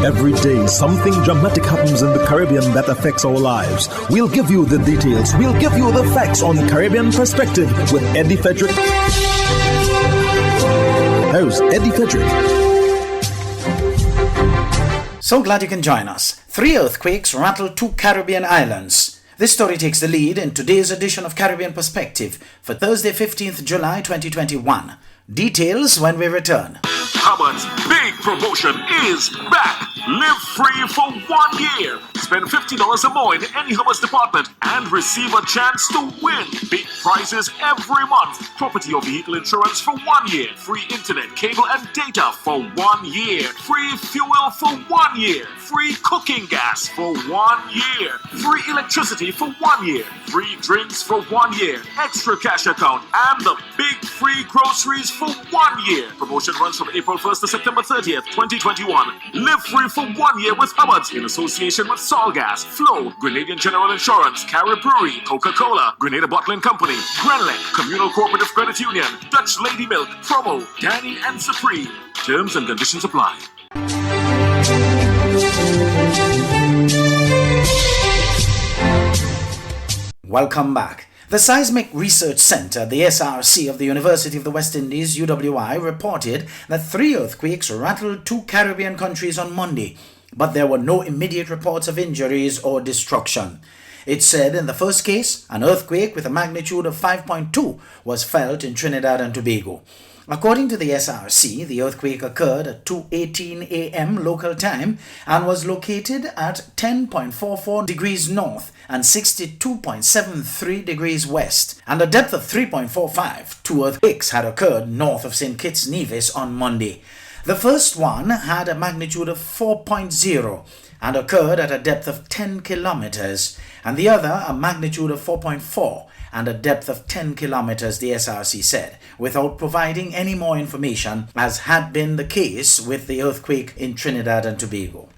Every day, something dramatic happens in the Caribbean that affects our lives. We'll give you the details. We'll give you the facts on Caribbean Perspective with Eddie Frederick. Here's Eddie Frederick. So glad you can join us. 3 earthquakes rattled 2 Caribbean islands. This story takes the lead in today's edition of Caribbean Perspective for Thursday, 15th July 2021. Details when we return. Hubbard's big promotion is back. Live free for 1 year. Spend $50 or more in any Hubbard's department and receive a chance to win big prizes every month. Property or vehicle insurance for 1 year. Free internet, cable and data for 1 year. Free fuel for 1 year. Free cooking gas for 1 year. Free electricity for 1 year. Free drinks for 1 year. Extra cash account and the big free groceries for 1 year. Promotion runs from April 1st to September 30th, 2021. Live free for 1 year with Hubbard's in association with Solgas, Flow, Grenadian General Insurance, Carib Brewery, Coca-Cola, Grenada Bottling Company, Grenlec, Communal Cooperative Credit Union, Dutch Lady Milk, Promo, Danny and Supreme. Terms and conditions apply. Welcome back. The Seismic Research Center, the SRC of the University of the West Indies, UWI, reported that 3 earthquakes rattled 2 Caribbean countries on Monday, but there were no immediate reports of injuries or destruction. It said in the first case, an earthquake with a magnitude of 5.2 was felt in Trinidad and Tobago. According to the SRC, the earthquake occurred at 2:18 a.m. local time and was located at 10.44 degrees north and 62.73 degrees west, and a depth of 3.45. 2 earthquakes had occurred north of St. Kitts Nevis on Monday. The first one had a magnitude of 4.0 and occurred at a depth of 10 kilometers, and the other a magnitude of 4.4 and a depth of 10 kilometers, the SRC said, without providing any more information, as had been the case with the earthquake in Trinidad and Tobago.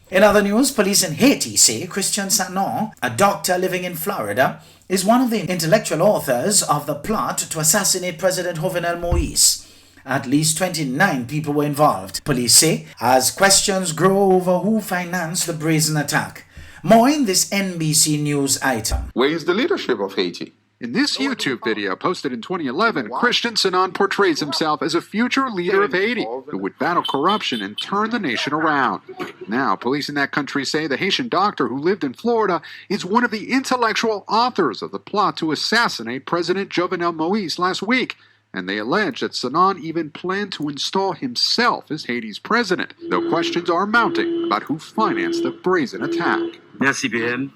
In other news, police in Haiti say Christian Sanon, a doctor living in Florida, is one of the intellectual authors of the plot to assassinate President Jovenel Moïse. At least 29 people were involved, police say, as questions grow over who financed the brazen attack. More in this NBC News item. Where is the leadership of Haiti? In this YouTube video posted in 2011, Christian Sanon portrays himself as a future leader of Haiti who would battle corruption and turn the nation around. Now, police in that country say the Haitian doctor who lived in Florida is one of the intellectual authors of the plot to assassinate President Jovenel Moïse last week. And they allege that Sanon even planned to install himself as Haiti's president, though questions are mounting about who financed the brazen attack. Merci bien.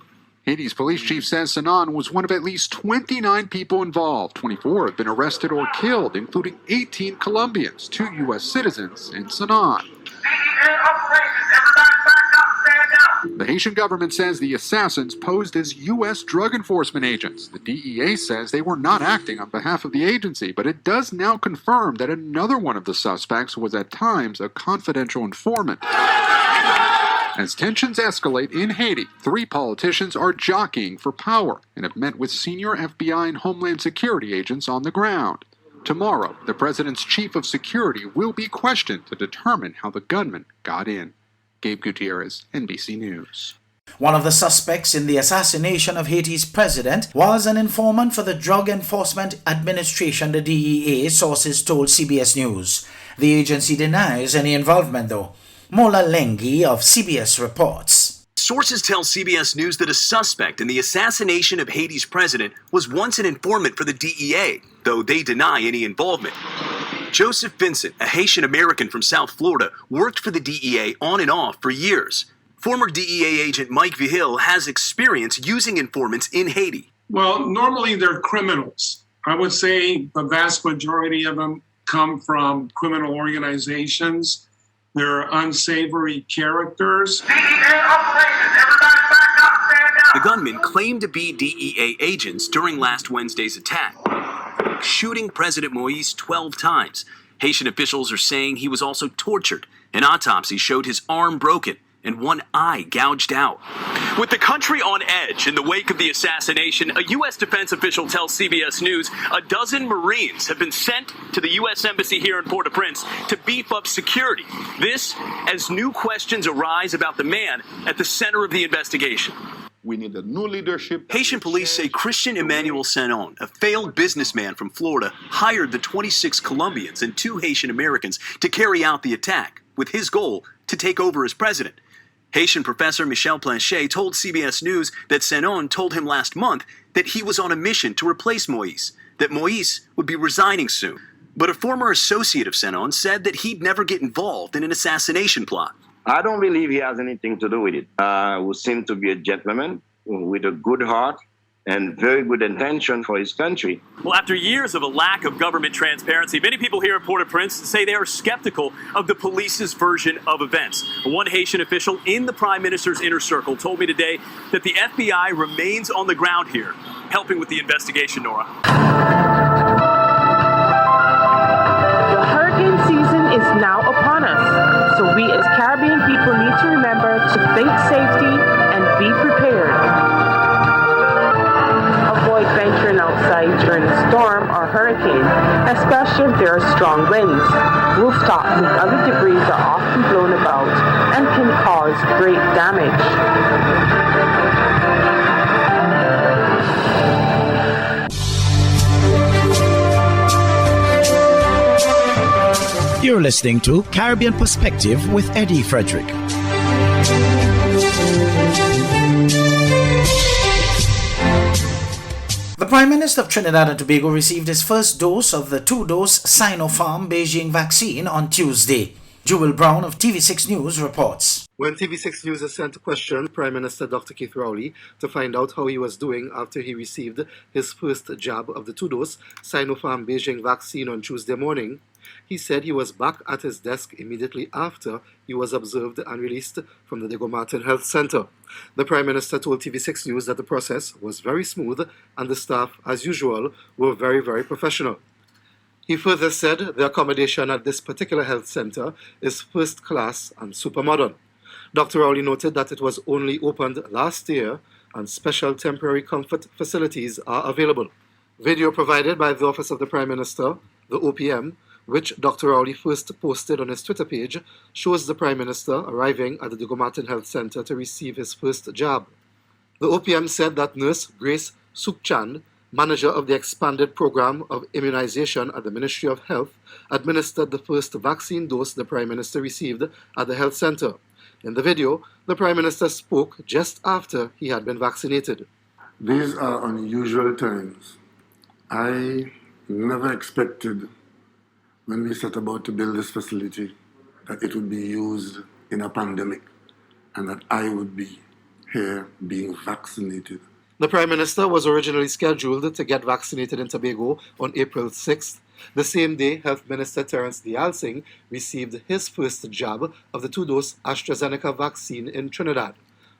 Haiti's police chief says Sanon was one of at least 29 people involved. 24 have been arrested or killed, including 18 Colombians, 2 U.S. citizens, and Sanon. The Haitian government says the assassins posed as U.S. drug enforcement agents. The DEA says they were not acting on behalf of the agency, but it does now confirm that another one of the suspects was at times a confidential informant. As tensions escalate in Haiti, 3 politicians are jockeying for power and have met with senior FBI and Homeland Security agents on the ground. Tomorrow, the president's chief of security will be questioned to determine how the gunman got in. Gabe Gutierrez, NBC News. One of the suspects in the assassination of Haiti's president was an informant for the Drug Enforcement Administration, the DEA, sources told CBS News. The agency denies any involvement, though. Mola Lengi of CBS reports. Sources tell CBS News that a suspect in the assassination of Haiti's president was once an informant for the DEA, though they deny any involvement. Joseph Vincent, a Haitian American from South Florida, worked for the DEA on and off for years. Former DEA agent Mike Vigil has experience using informants in Haiti. Well, normally they're criminals. I would say the vast majority of them come from criminal organizations. They're unsavory characters. The gunmen claimed to be DEA agents during last Wednesday's attack, shooting President Moïse 12 times. Haitian officials are saying he was also tortured. An autopsy showed his arm broken and one eye gouged out. With the country on edge in the wake of the assassination, a U.S. defense official tells CBS News a dozen Marines have been sent to the U.S. Embassy here in Port-au-Prince to beef up security. This as new questions arise about the man at the center of the investigation. We need a new leadership. Haitian police say Christian Emmanuel Sanon, a failed businessman from Florida, hired the 26 Colombians and 2 Haitian Americans to carry out the attack, with his goal to take over as president. Haitian professor Michel Planchet told CBS News that Sanon told him last month that he was on a mission to replace Moïse, that Moïse would be resigning soon. But a former associate of Sanon said that he'd never get involved in an assassination plot. I don't believe he has anything to do with it. Who seemed to be a gentleman with a good heart and very good intention for his country. Well, after years of a lack of government transparency, many people here in Port-au-Prince say they are skeptical of the police's version of events. One Haitian official in the Prime Minister's inner circle told me today that the FBI remains on the ground here, helping with the investigation, Nora. The hurricane season is now upon us, so we as Caribbean people need to remember to think safety and be prepared. Avoid venturing outside during a storm or hurricane, especially if there are strong winds. Rooftops and other debris are often blown about and can cause great damage. You're listening to Caribbean Perspective with Eddie Frederick. The Prime Minister of Trinidad and Tobago received his first dose of the 2-dose Sinopharm Beijing vaccine on Tuesday. Jewel Brown of TV6 News reports. When TV6 News is sent to question Prime Minister Dr. Keith Rowley to find out how he was doing after he received his first jab of the 2-dose Sinopharm Beijing vaccine on Tuesday morning, he said he was back at his desk immediately after he was observed and released from the Diego Martin Health Center. The Prime Minister told TV6 News that the process was very smooth and the staff, as usual, were very, very professional. He further said the accommodation at this particular health center is first class and super modern. Dr. Rowley noted that it was only opened last year and special temporary comfort facilities are available. Video provided by the Office of the Prime Minister, the OPM, which Dr. Rowley first posted on his Twitter page, shows the Prime Minister arriving at the Diego Martin Health Center to receive his first jab. The OPM said that Nurse Grace Sukchand, manager of the expanded program of immunization at the Ministry of Health, administered the first vaccine dose the Prime Minister received at the health center. In the video, the Prime Minister spoke just after he had been vaccinated. These are unusual times. I never expected when we set about to build this facility that it would be used in a pandemic and that I would be here being vaccinated. The Prime Minister was originally scheduled to get vaccinated in Tobago on April 6th, the same day Health Minister Terence Dialsing received his first jab of the 2-dose AstraZeneca vaccine in Trinidad.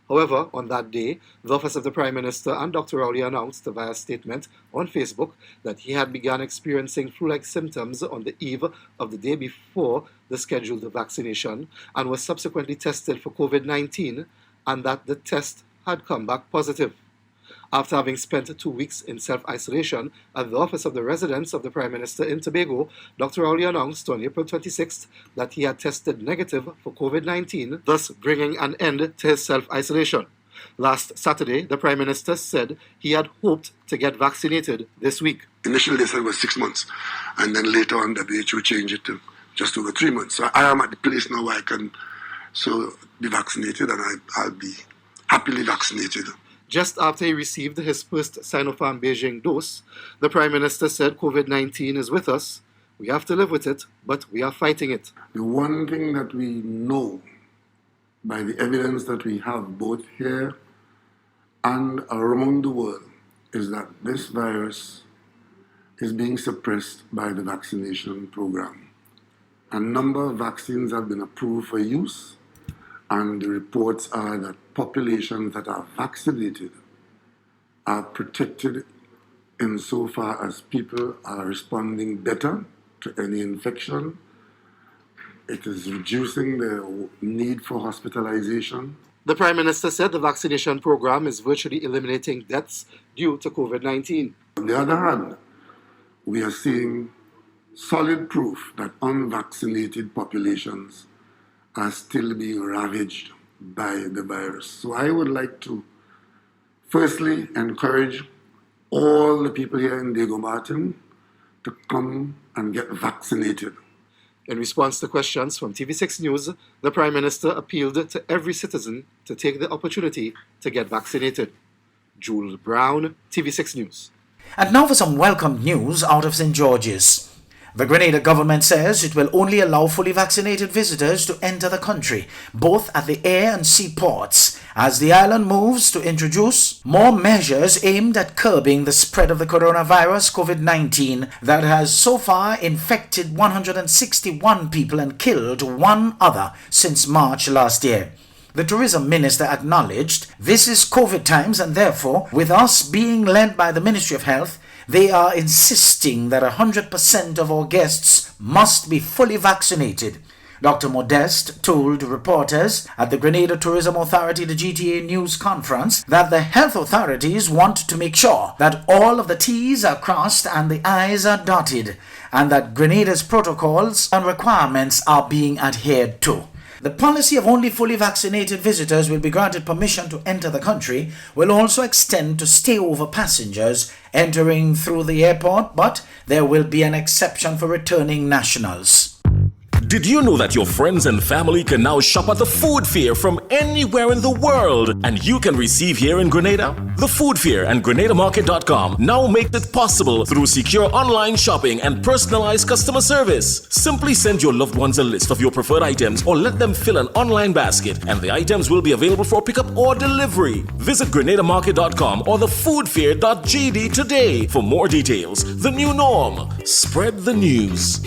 However, on that day, the Office of the Prime Minister and Dr. Rowley announced via a statement on Facebook that he had begun experiencing flu-like symptoms on the eve of the day before the scheduled vaccination and was subsequently tested for COVID-19 and that the test had come back positive. After having spent 2 weeks in self-isolation at the office of the residence of the Prime Minister in Tobago, Dr. Rowley announced on April 26th that he had tested negative for COVID-19, thus bringing an end to his self-isolation. Last Saturday, the Prime Minister said he had hoped to get vaccinated this week. Initially they said it was 6 months, and then later on WHO changed it to just over 3 months. So I am at the place now where I can be vaccinated, and I'll be happily vaccinated. Just after he received his first Sinopharm Beijing dose, the Prime Minister said COVID-19 is with us. We have to live with it, but we are fighting it. The one thing that we know by the evidence that we have both here and around the world is that this virus is being suppressed by the vaccination program. A number of vaccines have been approved for use, and the reports are that populations that are vaccinated are protected insofar as people are responding better to any infection. It is reducing the need for hospitalization. The Prime Minister said the vaccination program is virtually eliminating deaths due to COVID-19. On the other hand, we are seeing solid proof that unvaccinated populations are still being ravaged by the virus. So I would like to firstly encourage all the people here in Diego Martin to come and get vaccinated. In response to questions from TV6 News, the Prime Minister appealed to every citizen to take the opportunity to get vaccinated. Jules Brown, TV6 News. And now for some welcome news out of St. George's. The Grenada government says it will only allow fully vaccinated visitors to enter the country, both at the air and sea ports, as the island moves to introduce more measures aimed at curbing the spread of the coronavirus COVID-19 that has so far infected 161 people and killed one other since March last year. The tourism minister acknowledged this is COVID times and therefore, with us being led by the Ministry of Health, they are insisting that 100% of our guests must be fully vaccinated. Dr. Modeste told reporters at the Grenada Tourism Authority, the GTA News Conference, that the health authorities want to make sure that all of the T's are crossed and the I's are dotted, and that Grenada's protocols and requirements are being adhered to. The policy of only fully vaccinated visitors will be granted permission to enter the country will also extend to stayover passengers entering through the airport, but there will be an exception for returning nationals. Did you know that your friends and family can now shop at the food fair from anywhere in the world and you can receive here in Grenada? The food fair and GrenadaMarket.com now make it possible through secure online shopping and personalized customer service. Simply send your loved ones a list of your preferred items or let them fill an online basket and the items will be available for pickup or delivery. Visit GrenadaMarket.com or thefoodfair.gd today for more details. The new norm. Spread the news.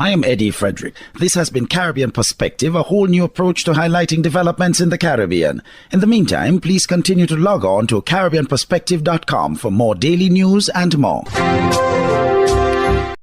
I am Eddie Frederick. This has been Caribbean Perspective, a whole new approach to highlighting developments in the Caribbean. In the meantime, please continue to log on to CaribbeanPerspective.com for more daily news and more.